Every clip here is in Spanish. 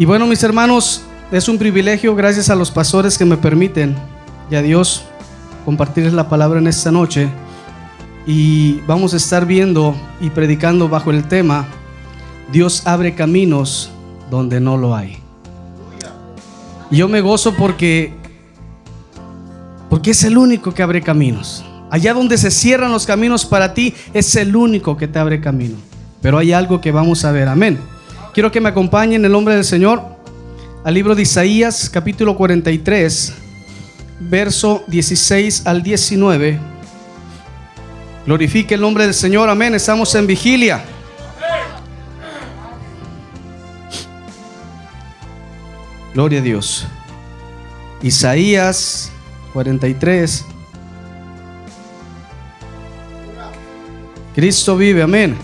Y bueno, mis hermanos, es un privilegio, gracias a los pastores que me permiten y a Dios compartirles la palabra en esta noche. Y vamos a estar viendo y predicando bajo el tema: Dios abre caminos donde no lo hay. Y yo me gozo porque es el único que abre caminos. Allá donde se cierran los caminos para ti, es el único que te abre camino. Pero hay algo que vamos a ver, amén. Quiero que me acompañen en el nombre del Señor al libro de Isaías, capítulo 43, verso 16 al 19. Glorifique el nombre del Señor, amén. Estamos en vigilia. Gloria a Dios. Isaías 43. Cristo vive, amén.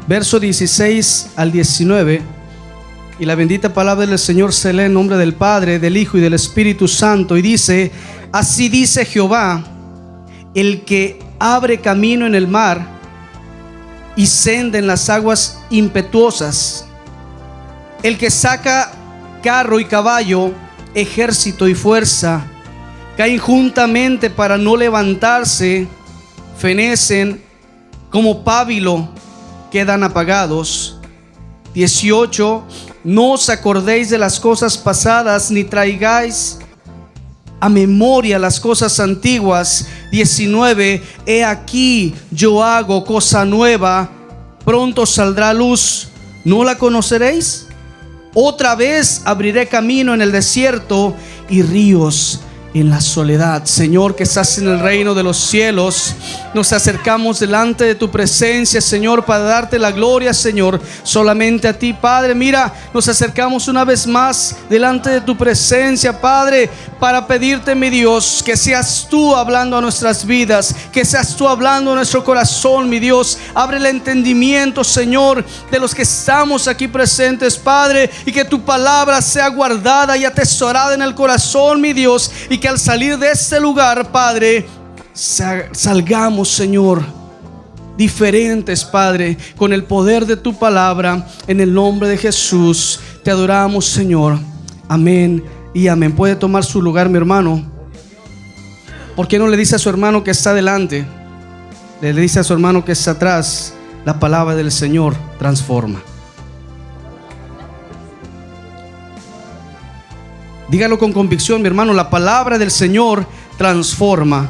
Verso 16 al 19. Y la bendita palabra del Señor se lee en nombre del Padre, del Hijo y del Espíritu Santo. Y dice: así dice Jehová, el que abre camino en el mar y senda en las aguas impetuosas, el que saca carro y caballo, ejército y fuerza, caen juntamente para no levantarse, fenecen como pábilo, quedan apagados. 18. No os acordéis de las cosas pasadas, ni traigáis a memoria las cosas antiguas. 19. He aquí yo hago cosa nueva, pronto saldrá luz, ¿no la conoceréis? Otra vez abriré camino en el desierto y ríos en la soledad. Señor, que estás en el reino de los cielos, nos acercamos delante de tu presencia, Señor, para darte la gloria, Señor, solamente a ti, Padre. Mira, nos acercamos una vez más delante de tu presencia, Padre, para pedirte, mi Dios, que seas tú hablando a nuestras vidas, que seas tú hablando a nuestro corazón, mi Dios. Abre el entendimiento, Señor, de los que estamos aquí presentes, Padre, y que tu palabra sea guardada y atesorada en el corazón, mi Dios, y que al salir de este lugar, Padre, salgamos, Señor, diferentes, Padre, con el poder de tu palabra. En el nombre de Jesús te adoramos, Señor. Amén y amén. Puede tomar su lugar, mi hermano. ¿Por qué no le dice a su hermano que está delante? Le dice a su hermano que está atrás: la palabra del Señor transforma. Dígalo con convicción, mi hermano: la palabra del Señor transforma.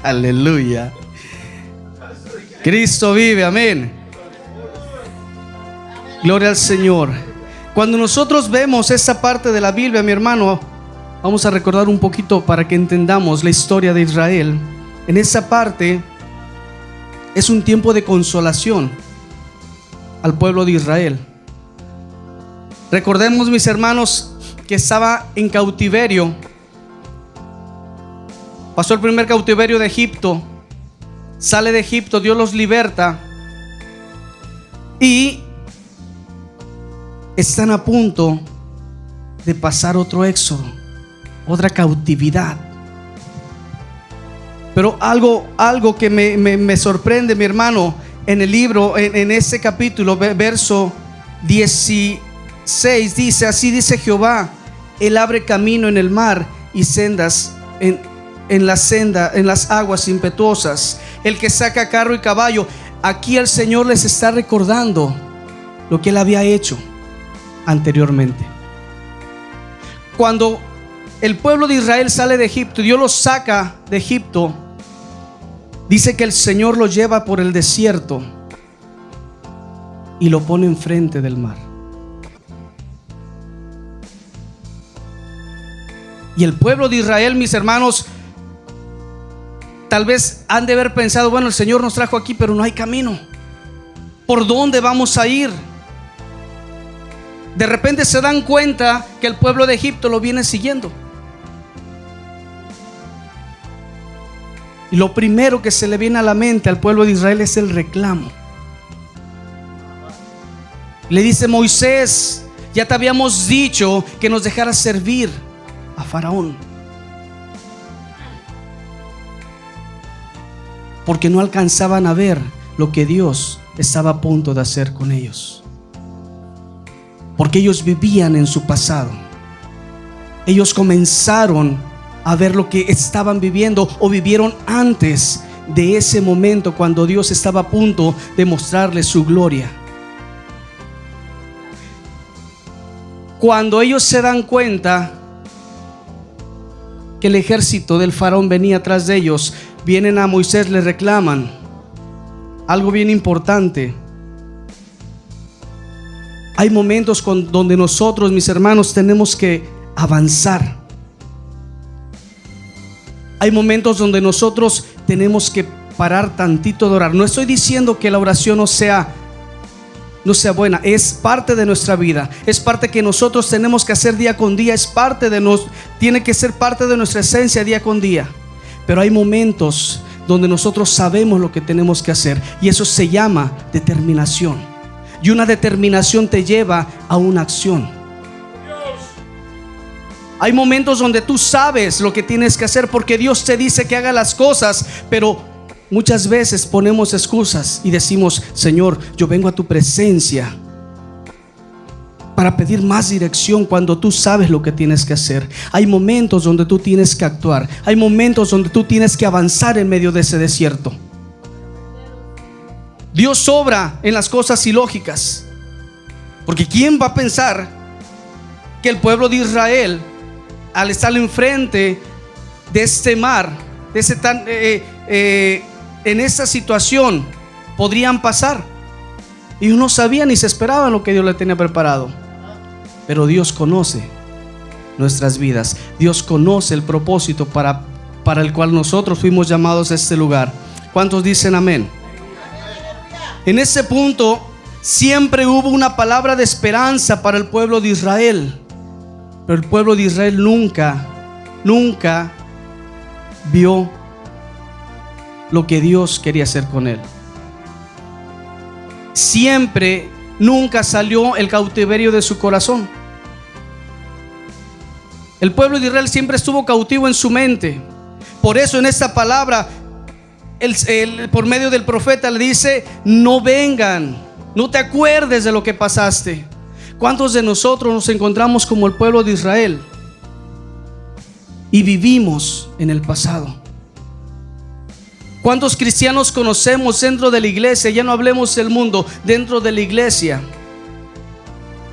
Aleluya. Cristo vive, amén. Gloria al Señor. Cuando nosotros vemos esa parte de la Biblia, mi hermano, vamos a recordar un poquito para que entendamos la historia de Israel. En esa parte es un tiempo de consolación al pueblo de Israel. Recordemos, mis hermanos, que estaba en cautiverio. Pasó el primer cautiverio de Egipto. Sale de Egipto, Dios los liberta. Y están a punto de pasar otro éxodo, otra cautividad. Pero algo que me sorprende, mi hermano, en el libro, en ese capítulo, verso 16, dice: así dice Jehová, Él abre camino en el mar y sendas en las aguas impetuosas, el que saca carro y caballo. Aquí el Señor les está recordando lo que Él había hecho anteriormente. Cuando el pueblo de Israel sale de Egipto, Dios los saca de Egipto, dice que el Señor los lleva por el desierto y lo pone enfrente del mar. Y el pueblo de Israel, mis hermanos, tal vez han de haber pensado: bueno, el Señor nos trajo aquí, pero no hay camino. ¿Por dónde vamos a ir? De repente se dan cuenta que el pueblo de Egipto lo viene siguiendo. Y lo primero que se le viene a la mente al pueblo de Israel es el reclamo. Le dice Moisés: Ya te habíamos dicho que nos dejaras servir a Faraón, porque no alcanzaban a ver lo que Dios estaba a punto de hacer con ellos, porque ellos vivían en su pasado. Ellos comenzaron a ver lo que estaban viviendo o vivieron antes de ese momento cuando Dios estaba a punto de mostrarles su gloria. Cuando ellos se dan cuenta que el ejército del faraón venía atrás de ellos, vienen a Moisés, le reclaman algo bien importante. Hay momentos donde nosotros, mis hermanos, tenemos que avanzar. Hay momentos donde nosotros tenemos que parar tantito de orar. No estoy diciendo que la oración no sea buena, es parte de nuestra vida, es parte que nosotros tenemos que hacer día con día, tiene que ser parte de nuestra esencia día con día. Pero hay momentos donde nosotros sabemos lo que tenemos que hacer, y eso se llama determinación, y una determinación te lleva a una acción. Hay momentos donde tú sabes lo que tienes que hacer porque Dios te dice que haga las cosas, pero muchas veces ponemos excusas y decimos: Señor, yo vengo a tu presencia para pedir más dirección, cuando tú sabes lo que tienes que hacer. Hay momentos donde tú tienes que actuar, hay momentos donde tú tienes que avanzar en medio de ese desierto. Dios obra en las cosas ilógicas, porque ¿quién va a pensar que el pueblo de Israel, al estar enfrente de este mar, en esta situación, podrían pasar? Y no sabían ni se esperaban lo que Dios le tenía preparado. Pero Dios conoce nuestras vidas. Dios conoce el propósito para el cual nosotros fuimos llamados a este lugar. ¿Cuántos dicen amén? En ese punto siempre hubo una palabra de esperanza para el pueblo de Israel, pero el pueblo de Israel nunca vio lo que Dios quería hacer con él. Nunca salió el cautiverio de su corazón. El pueblo de Israel siempre estuvo cautivo en su mente. Por eso en esta palabra, por medio del profeta, le dice: no vengan, no te acuerdes de lo que pasaste. ¿Cuántos de nosotros nos encontramos como el pueblo de Israel y vivimos en el pasado? ¿Cuántos cristianos conocemos dentro de la iglesia? Ya no hablemos del mundo, dentro de la iglesia,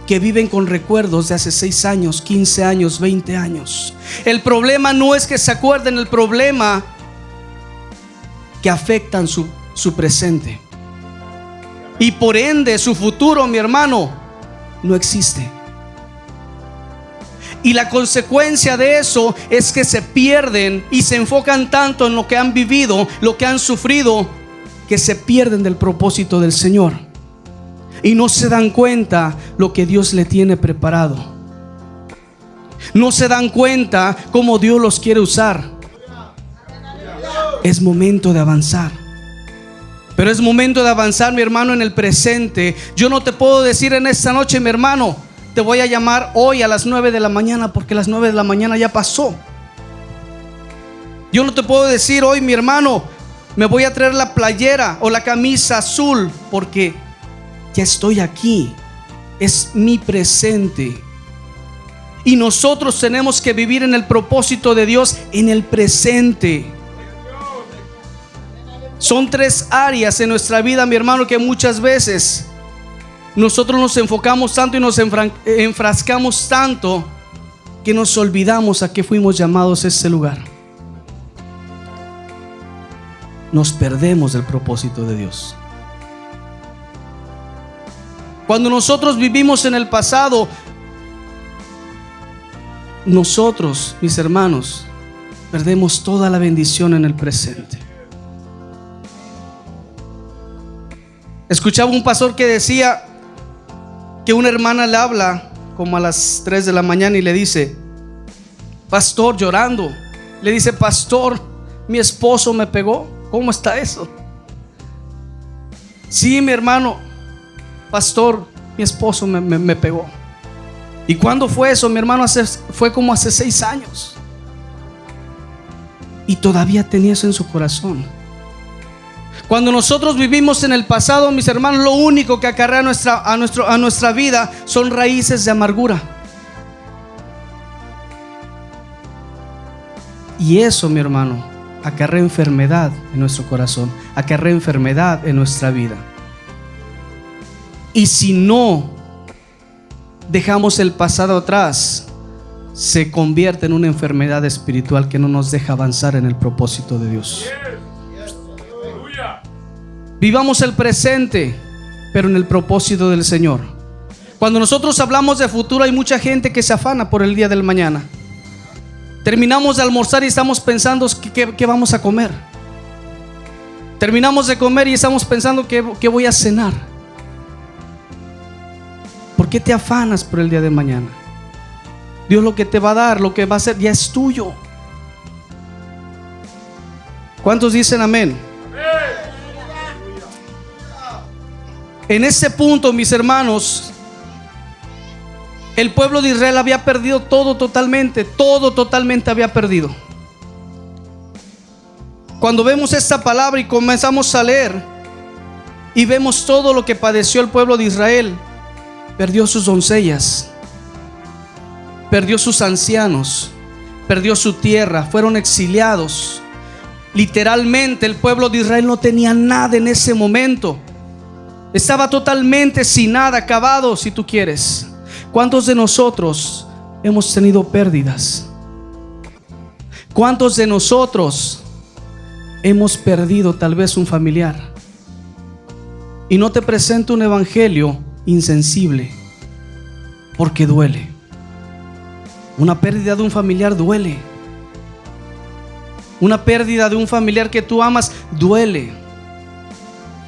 que viven con recuerdos de hace 6 años, 15 años, 20 años. El problema no es que se acuerden, el problema que afectan su presente, y por ende su futuro, mi hermano, no existe. Y la consecuencia de eso es que se pierden y se enfocan tanto en lo que han vivido, lo que han sufrido, que se pierden del propósito del Señor y no se dan cuenta lo que Dios le tiene preparado. No se dan cuenta cómo Dios los quiere usar. Es momento de avanzar. Pero es momento de avanzar, mi hermano, en el presente. Yo no te puedo decir en esta noche: mi hermano, te voy a llamar hoy a las 9 de la mañana, porque las 9 de la mañana ya pasó. Yo no te puedo decir hoy: mi hermano, me voy a traer la playera o la camisa azul, porque ya estoy aquí. Es mi presente. Y nosotros tenemos que vivir en el propósito de Dios en el presente. Son 3 áreas en nuestra vida, mi hermano, que muchas veces nosotros nos enfocamos tanto y nos enfrascamos tanto que nos olvidamos a qué fuimos llamados a este lugar. Nos perdemos del propósito de Dios. Cuando nosotros vivimos en el pasado, nosotros, mis hermanos, perdemos toda la bendición en el presente. Escuchaba un pastor que decía que una hermana le habla como a las 3 de la mañana y le dice: pastor, llorando, le dice: pastor, mi esposo me pegó. ¿Cómo está eso? Sí, mi hermano, pastor, mi esposo me pegó. ¿Y cuándo fue eso, mi hermano? Fue como hace 6 años. Y todavía tenía eso en su corazón. Cuando nosotros vivimos en el pasado, mis hermanos, lo único que acarrea a nuestra vida son raíces de amargura. Y eso, mi hermano, acarrea enfermedad en nuestro corazón, acarrea enfermedad en nuestra vida. Y si no dejamos el pasado atrás, se convierte en una enfermedad espiritual que no nos deja avanzar en el propósito de Dios. Vivamos el presente, pero en el propósito del Señor. Cuando nosotros hablamos de futuro, hay mucha gente que se afana por el día del mañana. Terminamos de almorzar y estamos pensando ¿qué vamos a comer? Terminamos de comer y estamos pensando ¿qué voy a cenar? ¿Por qué te afanas por el día de mañana? Dios lo que te va a dar, lo que va a hacer, ya es tuyo. ¿Cuántos dicen amén? En ese punto, mis hermanos, el pueblo de Israel había perdido todo totalmente había perdido. Cuando vemos esta palabra y comenzamos a leer y vemos todo lo que padeció el pueblo de Israel, perdió sus doncellas, perdió sus ancianos, perdió su tierra, fueron exiliados. Literalmente el pueblo de Israel no tenía nada en ese momento. Estaba totalmente sin nada, acabado, si tú quieres. ¿Cuántos de nosotros hemos tenido pérdidas? ¿Cuántos de nosotros hemos perdido tal vez un familiar? Y no te presento un evangelio insensible, porque duele. Una pérdida de un familiar duele. Una pérdida de un familiar que tú amas duele.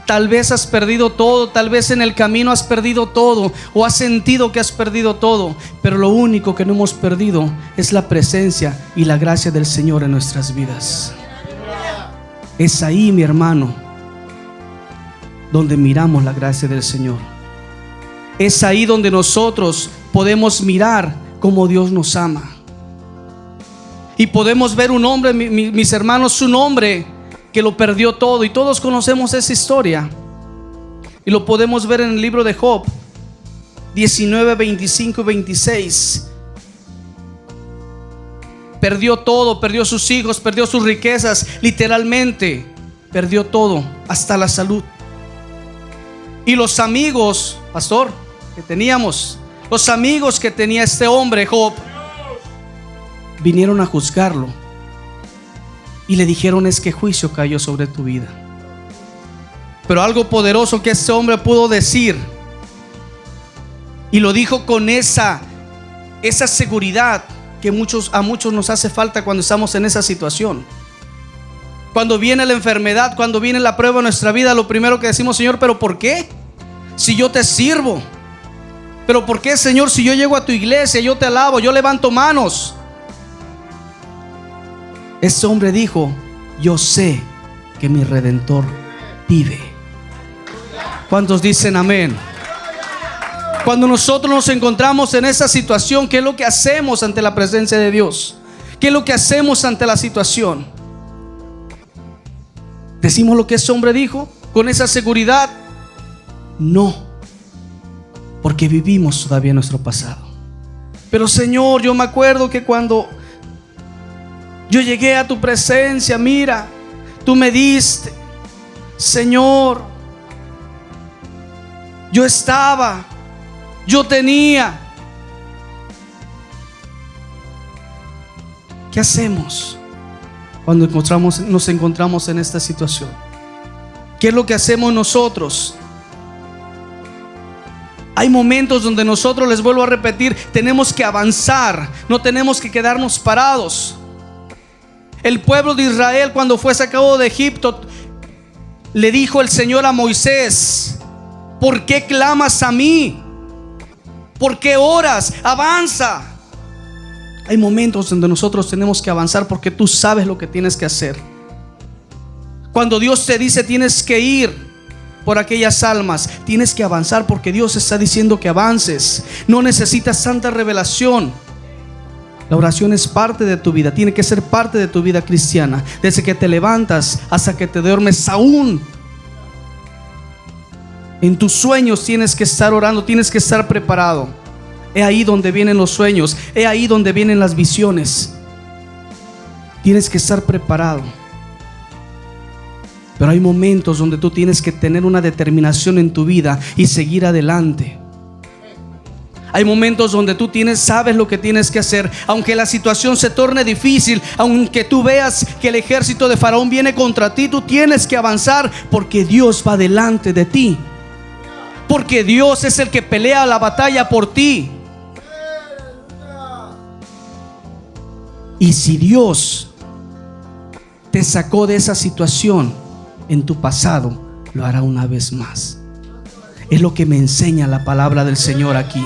Tal vez has perdido todo, tal vez en el camino has perdido todo, o has sentido que has perdido todo, pero lo único que no hemos perdido es la presencia y la gracia del Señor en nuestras vidas. Es ahí, mi hermano, donde miramos la gracia del Señor. Es ahí donde nosotros podemos mirar cómo Dios nos ama. Y podemos ver un hombre, mis hermanos, un hombre que lo perdió todo, y todos conocemos esa historia, y lo podemos ver en el libro de Job 19, 25 y 26. Perdió todo, perdió sus hijos, perdió sus riquezas, literalmente perdió todo, hasta la salud. Y los amigos, pastor, que teníamos, los amigos que tenía este hombre Job, vinieron a juzgarlo y le dijeron: es que juicio cayó sobre tu vida. Pero algo poderoso que este hombre pudo decir, y lo dijo con esa seguridad que a muchos nos hace falta cuando estamos en esa situación. Cuando viene la enfermedad, cuando viene la prueba en nuestra vida, lo primero que decimos: Señor, ¿pero por qué? Si yo te sirvo. ¿Pero por qué, Señor, si yo llego a tu iglesia, yo te alabo, yo levanto manos? Ese hombre dijo: yo sé que mi Redentor vive. ¿Cuántos dicen amén? Cuando nosotros nos encontramos en esa situación, ¿qué es lo que hacemos ante la presencia de Dios? ¿Qué es lo que hacemos ante la situación? ¿Decimos lo que ese hombre dijo con esa seguridad? No, porque vivimos todavía nuestro pasado. Pero Señor, yo me acuerdo que cuando yo llegué a tu presencia, mira, tú me diste, Señor, yo estaba, yo tenía. ¿Qué hacemos cuando nos encontramos en esta situación? ¿Qué es lo que hacemos nosotros? Hay momentos donde nosotros, les vuelvo a repetir, tenemos que avanzar, no tenemos que quedarnos parados. El pueblo de Israel, cuando fue sacado de Egipto, le dijo el Señor a Moisés: ¿por qué clamas a mí? ¿Por qué oras? Avanza. Hay momentos donde nosotros tenemos que avanzar porque tú sabes lo que tienes que hacer. Cuando Dios te dice tienes que ir, por aquellas almas. Tienes que avanzar porque Dios está diciendo que avances. No necesitas santa revelación. La oración es parte de tu vida, tiene que ser parte de tu vida cristiana. Desde que te levantas hasta que te duermes, aún en tus sueños tienes que estar orando, tienes que estar preparado. Es ahí donde vienen los sueños, es ahí donde vienen las visiones. Tienes que estar preparado. Pero hay momentos donde tú tienes que tener una determinación en tu vida y seguir adelante. Hay momentos donde tú sabes lo que tienes que hacer. Aunque la situación se torne difícil, aunque tú veas que el ejército de Faraón viene contra ti, tú tienes que avanzar porque Dios va delante de ti. Porque Dios es el que pelea la batalla por ti. Y si Dios te sacó de esa situación en tu pasado, lo hará una vez más. Es lo que me enseña la palabra del Señor aquí.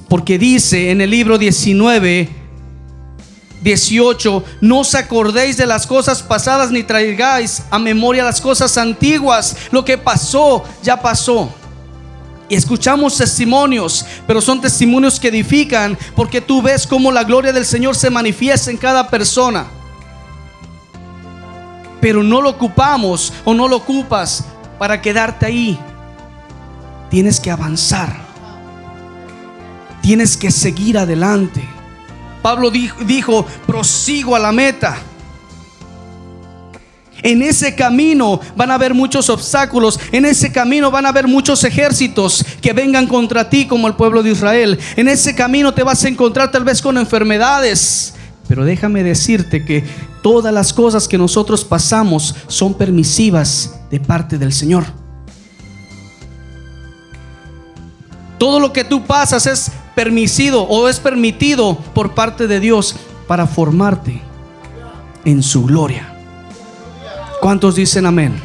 Porque dice en el libro 19:18: no os acordéis de las cosas pasadas, ni traigáis a memoria las cosas antiguas. Lo que pasó, ya pasó. Y escuchamos testimonios, pero son testimonios que edifican, porque tú ves cómo la gloria del Señor se manifiesta en cada persona. Pero no lo ocupamos o no lo ocupas para quedarte ahí. Tienes que avanzar. Tienes que seguir adelante. Pablo dijo: prosigo a la meta. En ese camino van a haber muchos obstáculos. En ese camino van a haber muchos ejércitos que vengan contra ti, como el pueblo de Israel. En ese camino te vas a encontrar tal vez con enfermedades. Pero déjame decirte que todas las cosas que nosotros pasamos son permisivas de parte del Señor. Todo lo que tú pasas es permitido o es permitido por parte de Dios para formarte en su gloria. ¿Cuántos dicen amén?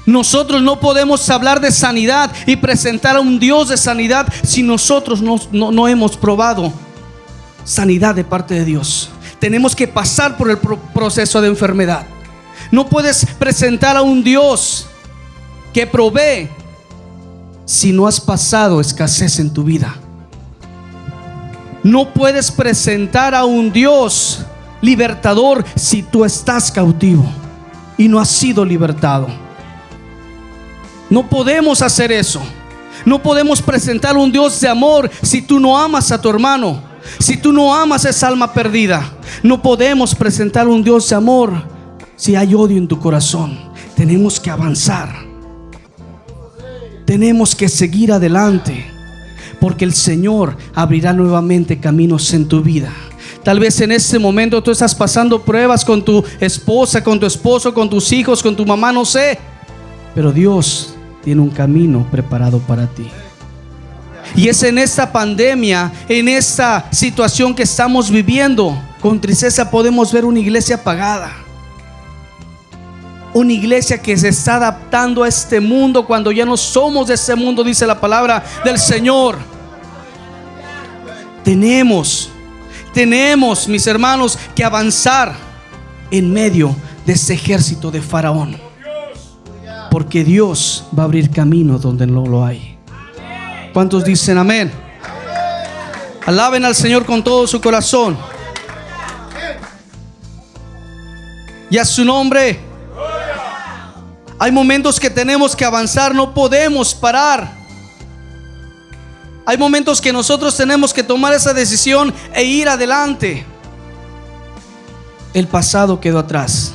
Nosotros no podemos hablar de sanidad y presentar a un Dios de sanidad si nosotros no hemos probado sanidad de parte de Dios. Tenemos que pasar por el proceso de enfermedad. No puedes presentar a un Dios que provee si no has pasado escasez en tu vida. No puedes presentar a un Dios libertador si tú estás cautivo y no has sido libertado. No podemos hacer eso. No podemos presentar un Dios de amor si tú no amas a tu hermano, si tú no amas a esa alma perdida. No podemos presentar un Dios de amor si hay odio en tu corazón. Tenemos que avanzar. Tenemos que seguir adelante, porque el Señor abrirá nuevamente caminos en tu vida. Tal vez en este momento tú estás pasando pruebas con tu esposa, con tu esposo, con tus hijos, con tu mamá, no sé. Pero Dios tiene un camino preparado para ti. Y es en esta pandemia, en esta situación que estamos viviendo, con tristeza podemos ver una iglesia apagada. Una iglesia que se está adaptando a este mundo cuando ya no somos de este mundo, dice la palabra del Señor. Tenemos, mis hermanos, que avanzar en medio de ese ejército de Faraón, porque Dios va a abrir camino donde no lo hay. ¿Cuántos dicen amén? Alaben al Señor con todo su corazón y a su nombre. Hay momentos que tenemos que avanzar, no podemos parar. Hay momentos que nosotros tenemos que tomar esa decisión e ir adelante. El pasado quedó atrás.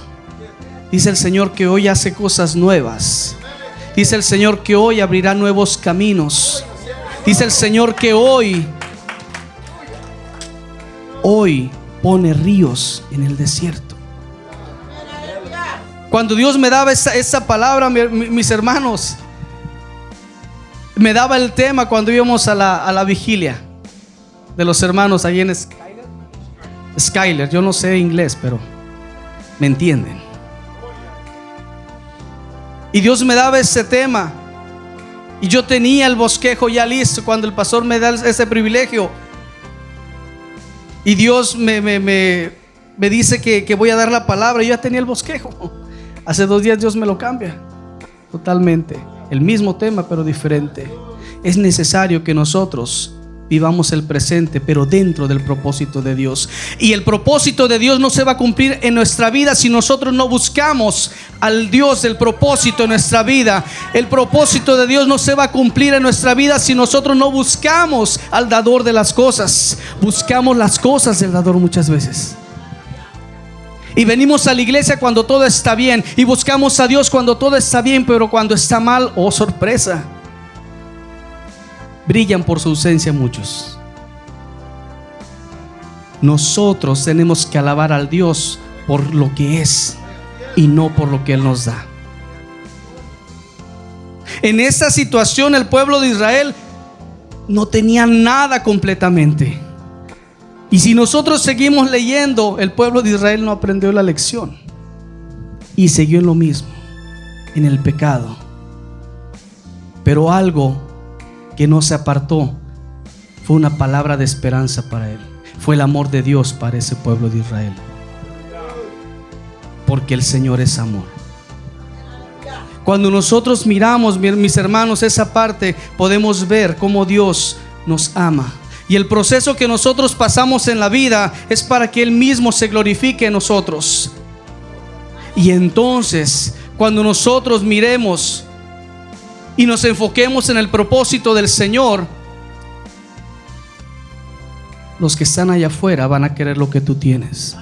Dice el Señor que hoy hace cosas nuevas. Dice el Señor que hoy abrirá nuevos caminos. Dice el Señor que hoy pone ríos en el desierto. Cuando Dios me daba esa palabra, mis hermanos, me daba el tema cuando íbamos a la vigilia de los hermanos ahí en Skyler. Yo no sé inglés, pero me entienden. Y Dios me daba ese tema, y yo tenía el bosquejo ya listo cuando el pastor me da ese privilegio. Y Dios me dice que voy a dar la palabra. Yo ya tenía el bosquejo. Hace 2 días Dios me lo cambia totalmente. El mismo tema, pero diferente. Es necesario que nosotros vivamos el presente, pero dentro del propósito de Dios. Y el propósito de Dios no se va a cumplir en nuestra vida si nosotros no buscamos al Dios del propósito en nuestra vida. El propósito de Dios no se va a cumplir en nuestra vida si nosotros no buscamos al dador de las cosas. Buscamos las cosas del dador muchas veces. Y venimos a la iglesia cuando todo está bien, y buscamos a Dios cuando todo está bien, pero cuando está mal, oh sorpresa, brillan por su ausencia muchos. Nosotros tenemos que alabar al Dios por lo que es y no por lo que Él nos da. En esta situación el pueblo de Israel no tenía nada completamente. Y si nosotros seguimos leyendo, el pueblo de Israel no aprendió la lección y siguió en lo mismo, en el pecado. Pero algo que no se apartó fue una palabra de esperanza para él. Fue el amor de Dios para ese pueblo de Israel. Porque el Señor es amor. Cuando nosotros miramos, mis hermanos, esa parte, podemos ver cómo Dios nos ama. Y el proceso que nosotros pasamos en la vida es para que Él mismo se glorifique en nosotros. Y entonces, cuando nosotros miremos y nos enfoquemos en el propósito del Señor, los que están allá afuera van a querer lo que tú tienes.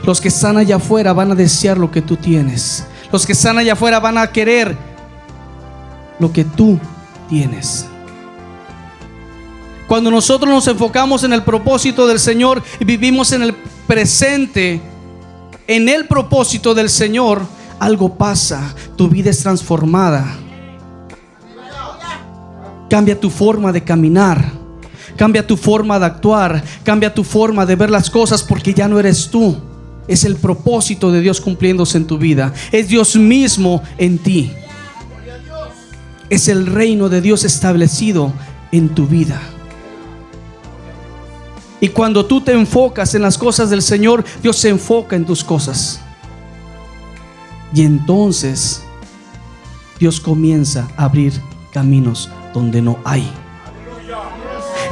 Los que están allá afuera van a desear lo que tú tienes. Los que están allá afuera van a querer lo que tú tienes. Cuando nosotros nos enfocamos en el propósito del Señor y vivimos en el presente, en el propósito del Señor, algo pasa. Tu vida es transformada. Cambia tu forma de caminar, cambia tu forma de actuar, cambia tu forma de ver las cosas, porque ya no eres tú. Es el propósito de Dios cumpliéndose en tu vida. Es Dios mismo en ti. Es el reino de Dios establecido en tu vida. Y cuando tú te enfocas en las cosas del Señor, Dios se enfoca en tus cosas. Y entonces Dios comienza a abrir caminos donde no hay.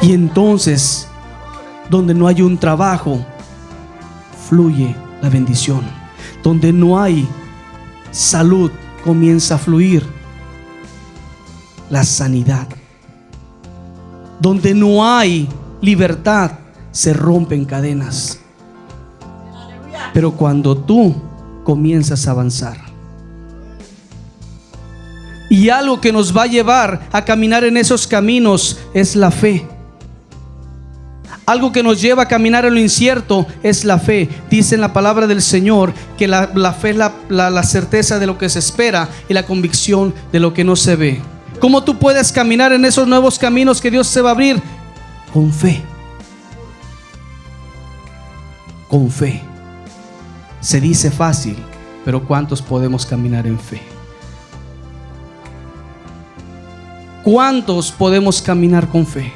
Y entonces, donde no hay un trabajo, fluye la bendición. Donde no hay salud, comienza a fluir la sanidad. Donde no hay libertad, se rompen cadenas. Pero cuando tú comienzas a avanzar, y algo que nos va a llevar a caminar en esos caminos es la fe. Algo que nos lleva a caminar en lo incierto es la fe. Dice en la palabra del Señor que la fe es la certeza de lo que se espera y la convicción de lo que no se ve. ¿Cómo tú puedes caminar en esos nuevos caminos que Dios se va a abrir? Con fe. Con fe. Se dice fácil, pero ¿cuántos podemos caminar en fe? ¿Cuántos podemos caminar con fe?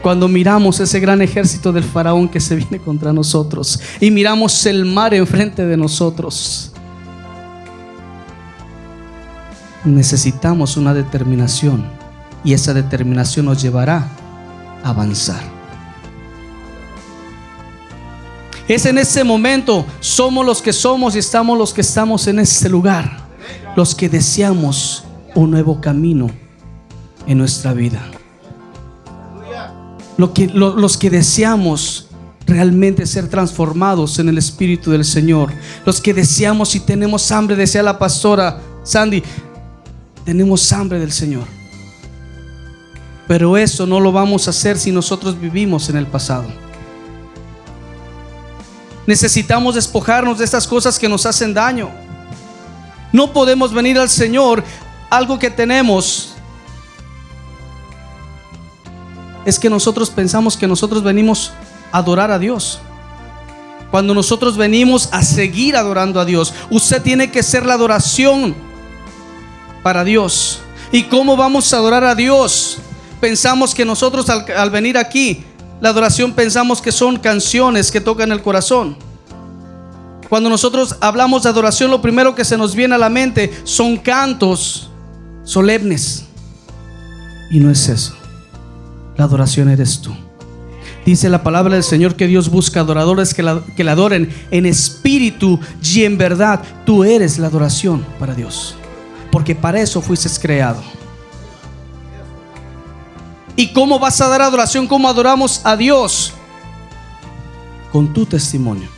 Cuando miramos ese gran ejército del faraón que se viene contra nosotros y miramos el mar enfrente de nosotros, necesitamos una determinación, y esa determinación nos llevará a avanzar. Es en ese momento, somos los que somos y estamos los que estamos en este lugar, los que deseamos un nuevo camino en nuestra vida. Los que deseamos realmente ser transformados en el Espíritu del Señor. Los que deseamos y tenemos hambre, decía la pastora Sandy, tenemos hambre del Señor. Pero eso no lo vamos a hacer si nosotros vivimos en el pasado. Necesitamos despojarnos de estas cosas que nos hacen daño. No podemos venir al Señor. Algo que tenemos es que nosotros pensamos que nosotros venimos a adorar a Dios, cuando nosotros venimos a seguir adorando a Dios. Usted tiene que ser la adoración para Dios. ¿Y cómo vamos a adorar a Dios? Pensamos que nosotros al venir aquí, la adoración pensamos que son canciones que tocan el corazón. Cuando nosotros hablamos de adoración, lo primero que se nos viene a la mente son cantos solemnes. Y no es eso. La adoración eres tú. Dice la palabra del Señor que Dios busca adoradores que le adoren en espíritu y en verdad. Tú eres la adoración para Dios, porque para eso fuiste creado. ¿Y cómo vas a dar adoración? ¿Cómo adoramos a Dios? Con tu testimonio,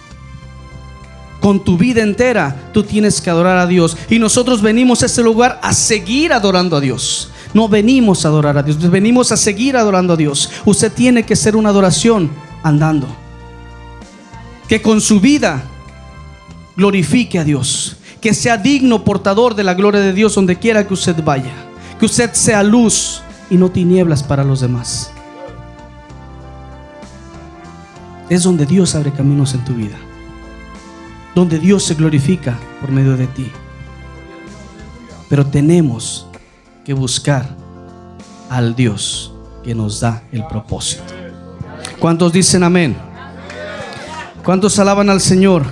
con tu vida entera. Tú tienes que adorar a Dios. Y nosotros venimos a este lugar a seguir adorando a Dios. No venimos a adorar a Dios, venimos a seguir adorando a Dios. Usted tiene que ser una adoración andando, que con su vida glorifique a Dios, que sea digno portador de la gloria de Dios donde quiera que usted vaya, que usted sea luz y no tinieblas para los demás. Es donde Dios abre caminos en tu vida, donde Dios se glorifica por medio de ti. Pero tenemos que buscar al Dios que nos da el propósito. ¿Cuántos dicen amén? ¿Cuántos alaban al Señor?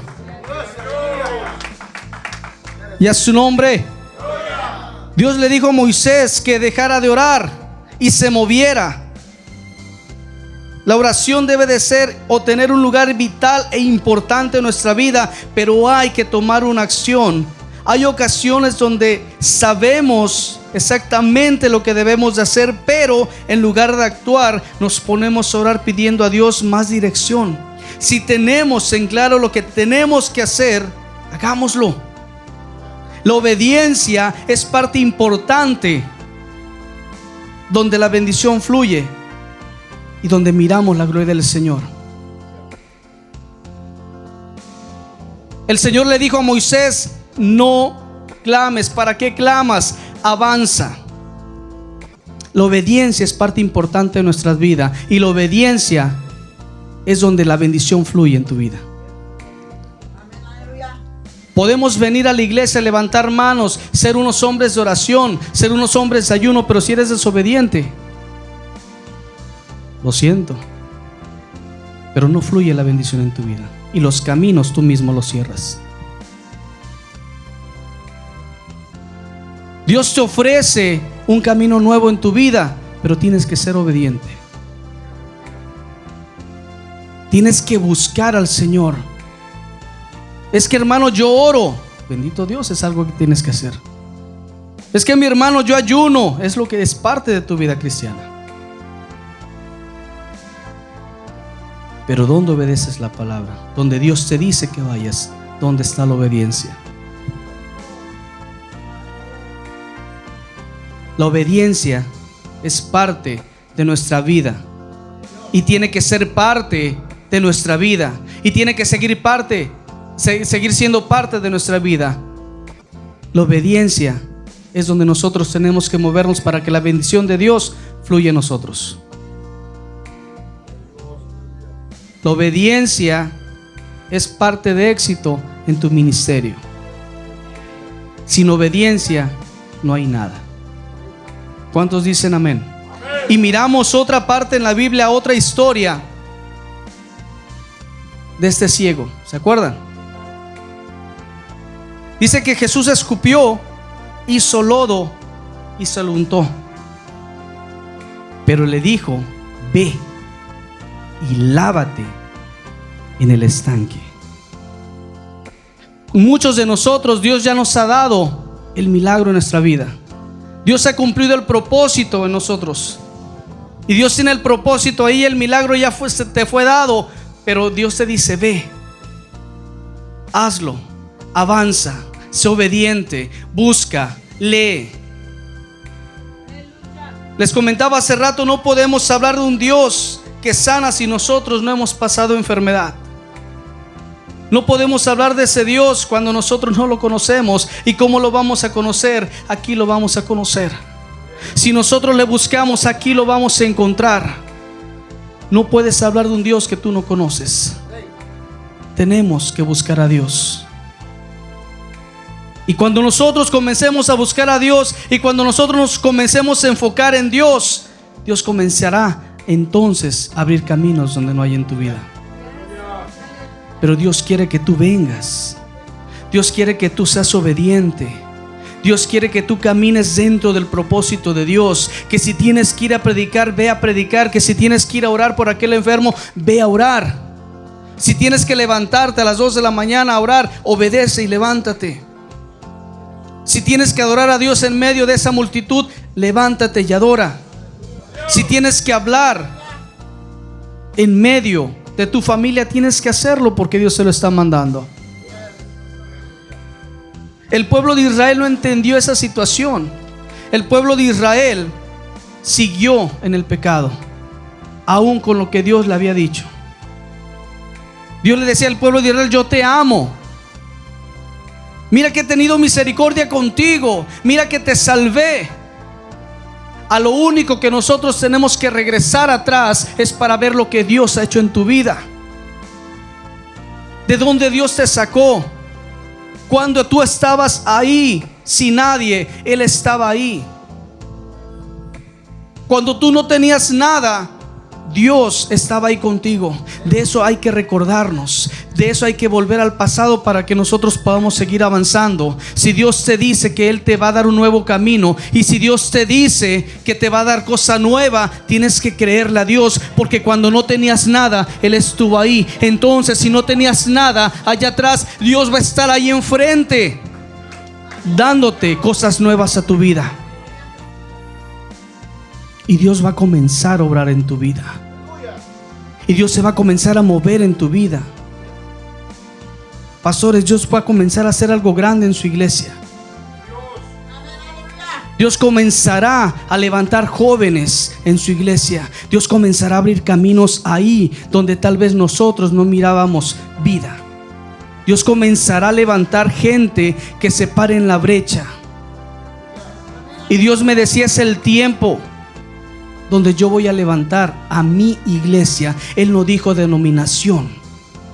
Y a su nombre. Dios le dijo a Moisés que dejara de orar y se moviera. La oración debe de ser o tener un lugar vital e importante en nuestra vida, pero hay que tomar una acción. Hay ocasiones donde sabemos exactamente lo que debemos de hacer, pero en lugar de actuar nos ponemos a orar pidiendo a Dios más dirección. Si tenemos en claro lo que tenemos que hacer, hagámoslo. La obediencia es parte importante donde la bendición fluye y donde miramos la gloria del Señor. El Señor le dijo a Moisés: no clames. ¿Para qué clamas? Avanza. La obediencia es parte importante de nuestras vidas, y la obediencia es donde la bendición fluye en tu vida. Podemos venir a la iglesia, levantar manos, ser unos hombres de oración, ser unos hombres de ayuno, pero si eres desobediente, lo siento, pero no fluye la bendición en tu vida, y los caminos tú mismo los cierras. Dios te ofrece un camino nuevo en tu vida, pero tienes que ser obediente. Tienes que buscar al Señor. Es que, hermano, yo oro. Bendito Dios, es algo que tienes que hacer. Es que, mi hermano, yo ayuno. Es lo que es parte de tu vida cristiana. Pero ¿dónde obedeces la palabra? Donde Dios te dice que vayas, ¿dónde está la obediencia? La obediencia es parte de nuestra vida, y tiene que ser parte de nuestra vida, y tiene que seguir siendo parte de nuestra vida. La obediencia es donde nosotros tenemos que movernos para que la bendición de Dios fluya en nosotros. La obediencia es parte de éxito en tu ministerio. Sin obediencia no hay nada. ¿Cuántos dicen amén? Y miramos otra parte en la Biblia, otra historia de este ciego. ¿Se acuerdan? Dice que Jesús escupió, hizo lodo y se lo untó, pero le dijo: ve y lávate en el estanque. Muchos de nosotros, Dios ya nos ha dado el milagro en nuestra vida. Dios ha cumplido el propósito en nosotros, y Dios tiene el propósito ahí. El milagro ya te fue dado, pero Dios te dice: ve, hazlo, avanza, sé obediente, busca, lee. Les comentaba hace rato, no podemos hablar de un Dios que sana si nosotros no hemos pasado enfermedad. No podemos hablar de ese Dios cuando nosotros no lo conocemos. ¿Y cómo lo vamos a conocer? Aquí lo vamos a conocer. Si nosotros le buscamos, aquí lo vamos a encontrar. No puedes hablar de un Dios que tú no conoces. Tenemos que buscar a Dios. Y cuando nosotros comencemos a buscar a Dios, y cuando nosotros nos comencemos a enfocar en Dios, Dios comenzará entonces a abrir caminos donde no hay en tu vida. Pero Dios quiere que tú vengas. Dios quiere que tú seas obediente. Dios quiere que tú camines dentro del propósito de Dios. Que si tienes que ir a predicar, ve a predicar. Que si tienes que ir a orar por aquel enfermo, ve a orar. Si tienes que levantarte a las 2 de la mañana a orar, obedece y levántate. Si tienes que adorar a Dios en medio de esa multitud, levántate y adora. Si tienes que hablar en medio de tu familia, tienes que hacerlo porque Dios se lo está mandando. El pueblo de Israel no entendió esa situación. El pueblo de Israel siguió en el pecado, aún con lo que Dios le había dicho. Dios le decía al pueblo de Israel: yo te amo. Mira que he tenido misericordia contigo. Mira que te salvé. A lo único que nosotros tenemos que regresar atrás es para ver lo que Dios ha hecho en tu vida. De dónde Dios te sacó. Cuando tú estabas ahí sin nadie, Él estaba ahí. Cuando tú no tenías nada, Dios estaba ahí contigo. De eso hay que recordarnos. De eso hay que volver al pasado para que nosotros podamos seguir avanzando. Si Dios te dice que Él te va a dar un nuevo camino, y si Dios te dice que te va a dar cosa nueva, tienes que creerle a Dios, porque cuando no tenías nada, Él estuvo ahí. Entonces, si no tenías nada allá atrás, Dios va a estar ahí enfrente, dándote cosas nuevas a tu vida. Y Dios va a comenzar a obrar en tu vida. Y Dios se va a comenzar a mover en tu vida. Pastores, Dios va a comenzar a hacer algo grande en su iglesia. Dios comenzará a levantar jóvenes en su iglesia. Dios comenzará a abrir caminos ahí donde tal vez nosotros no mirábamos vida. Dios comenzará a levantar gente que se pare en la brecha. Y Dios me decía: es el tiempo donde yo voy a levantar a mi iglesia. Él no dijo denominación.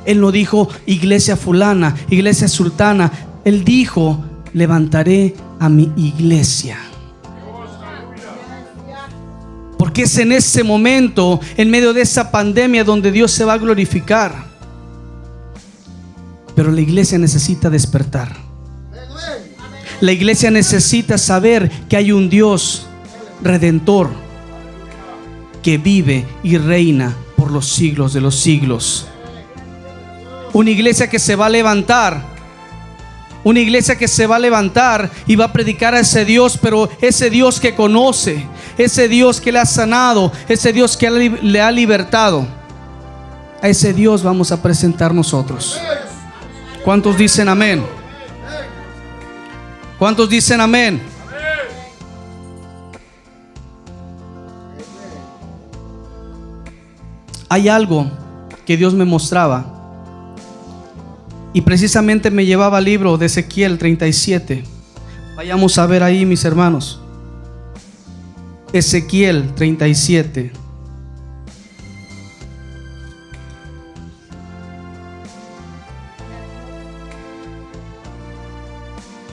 Él no dijo iglesia fulana, iglesia sultana. Él dijo: levantaré a mi iglesia. Porque es en ese momento, en medio de esa pandemia, donde Dios se va a glorificar. Pero la iglesia necesita despertar. La iglesia necesita saber que hay un Dios redentor que vive y reina por los siglos de los siglos. Una iglesia que se va a levantar. Una iglesia que se va a levantar y va a predicar a ese Dios, pero ese Dios que conoce, ese Dios que le ha sanado, ese Dios que le ha libertado. A ese Dios vamos a presentar nosotros. ¿Cuántos dicen amén? ¿Cuántos dicen amén? Hay algo que Dios me mostraba, y precisamente me llevaba al libro de Ezequiel 37. Vayamos a ver ahí, mis hermanos. Ezequiel 37.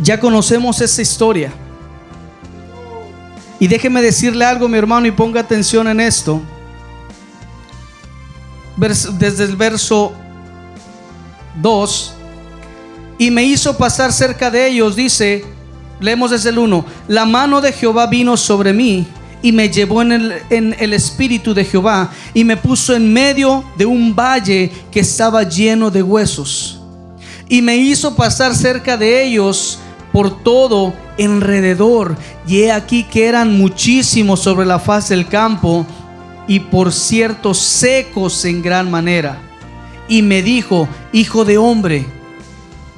Ya conocemos esa historia. Y déjeme decirle algo, mi hermano, y ponga atención en esto. Desde el verso 2: y me hizo pasar cerca de ellos, dice, leemos desde el 1: la mano de Jehová vino sobre mí y me llevó en el espíritu de Jehová y me puso en medio de un valle que estaba lleno de huesos, y me hizo pasar cerca de ellos por todo alrededor, y he aquí que eran muchísimos sobre la faz del campo, y por cierto secos en gran manera. Y me dijo: hijo de hombre,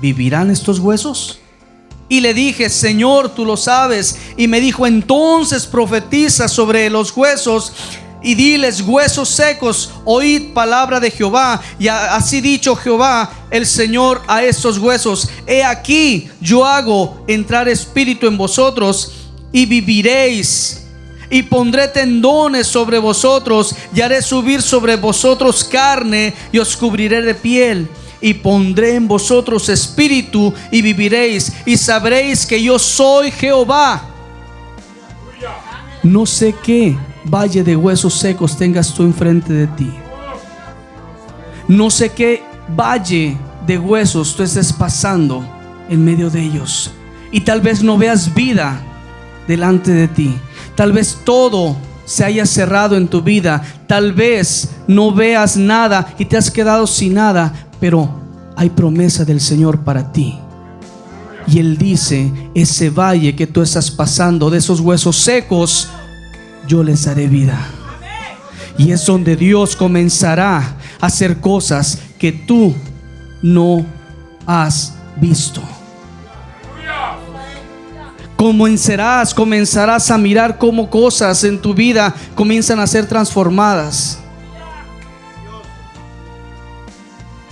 ¿vivirán estos huesos? Y le dije: Señor, tú lo sabes. Y me dijo: entonces profetiza sobre los huesos y diles: huesos secos, oíd palabra de Jehová. Y así dicho Jehová el Señor a estos huesos: he aquí, yo hago entrar espíritu en vosotros y viviréis. Y pondré tendones sobre vosotros, y haré subir sobre vosotros carne, y os cubriré de piel. Y pondré en vosotros espíritu, y viviréis, y sabréis que yo soy Jehová. No sé qué valle de huesos secos tengas tú enfrente de ti. No sé qué valle de huesos tú estés pasando en medio de ellos, y tal vez no veas vida delante de ti, tal vez todo se haya cerrado en tu vida, tal vez no veas nada y te has quedado sin nada, pero hay promesa del Señor para ti. Y Él dice: ese valle que tú estás pasando, de esos huesos secos, yo les daré vida. Y es donde Dios comenzará a hacer cosas que tú no has visto. Comenzarás a mirar cómo cosas en tu vida comienzan a ser transformadas.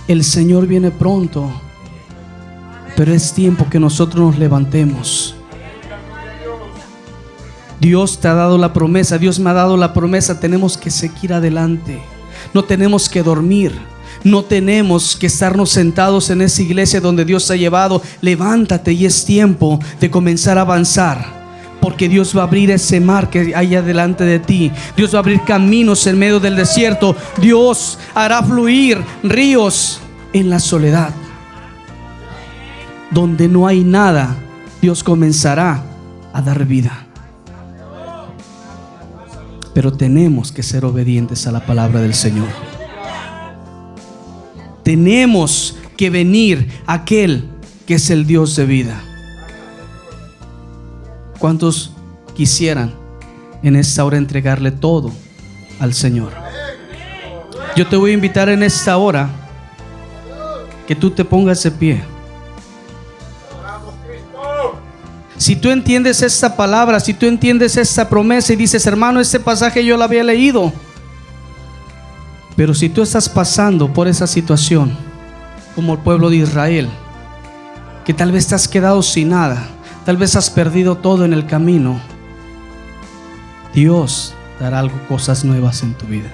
El Señor viene pronto, pero es tiempo que nosotros nos levantemos. Dios te ha dado la promesa, Dios me ha dado la promesa. Tenemos que seguir adelante, no tenemos que dormir, no tenemos que estarnos sentados en esa iglesia donde Dios te ha llevado. Levántate, y es tiempo de comenzar a avanzar, porque Dios va a abrir ese mar que hay delante de ti. Dios va a abrir caminos en medio del desierto. Dios hará fluir ríos en la soledad. Donde no hay nada, Dios comenzará a dar vida. Pero tenemos que ser obedientes a la palabra del Señor. Tenemos que venir a aquel que es el Dios de vida. ¿Cuántos quisieran en esta hora entregarle todo al Señor? Yo te voy a invitar en esta hora que tú te pongas de pie. Si tú entiendes esta palabra, si tú entiendes esta promesa y dices: hermano, este pasaje yo lo había leído. Pero si tú estás pasando por esa situación, como el pueblo de Israel, que tal vez te has quedado sin nada, tal vez has perdido todo en el camino, Dios dará cosas nuevas en tu vida.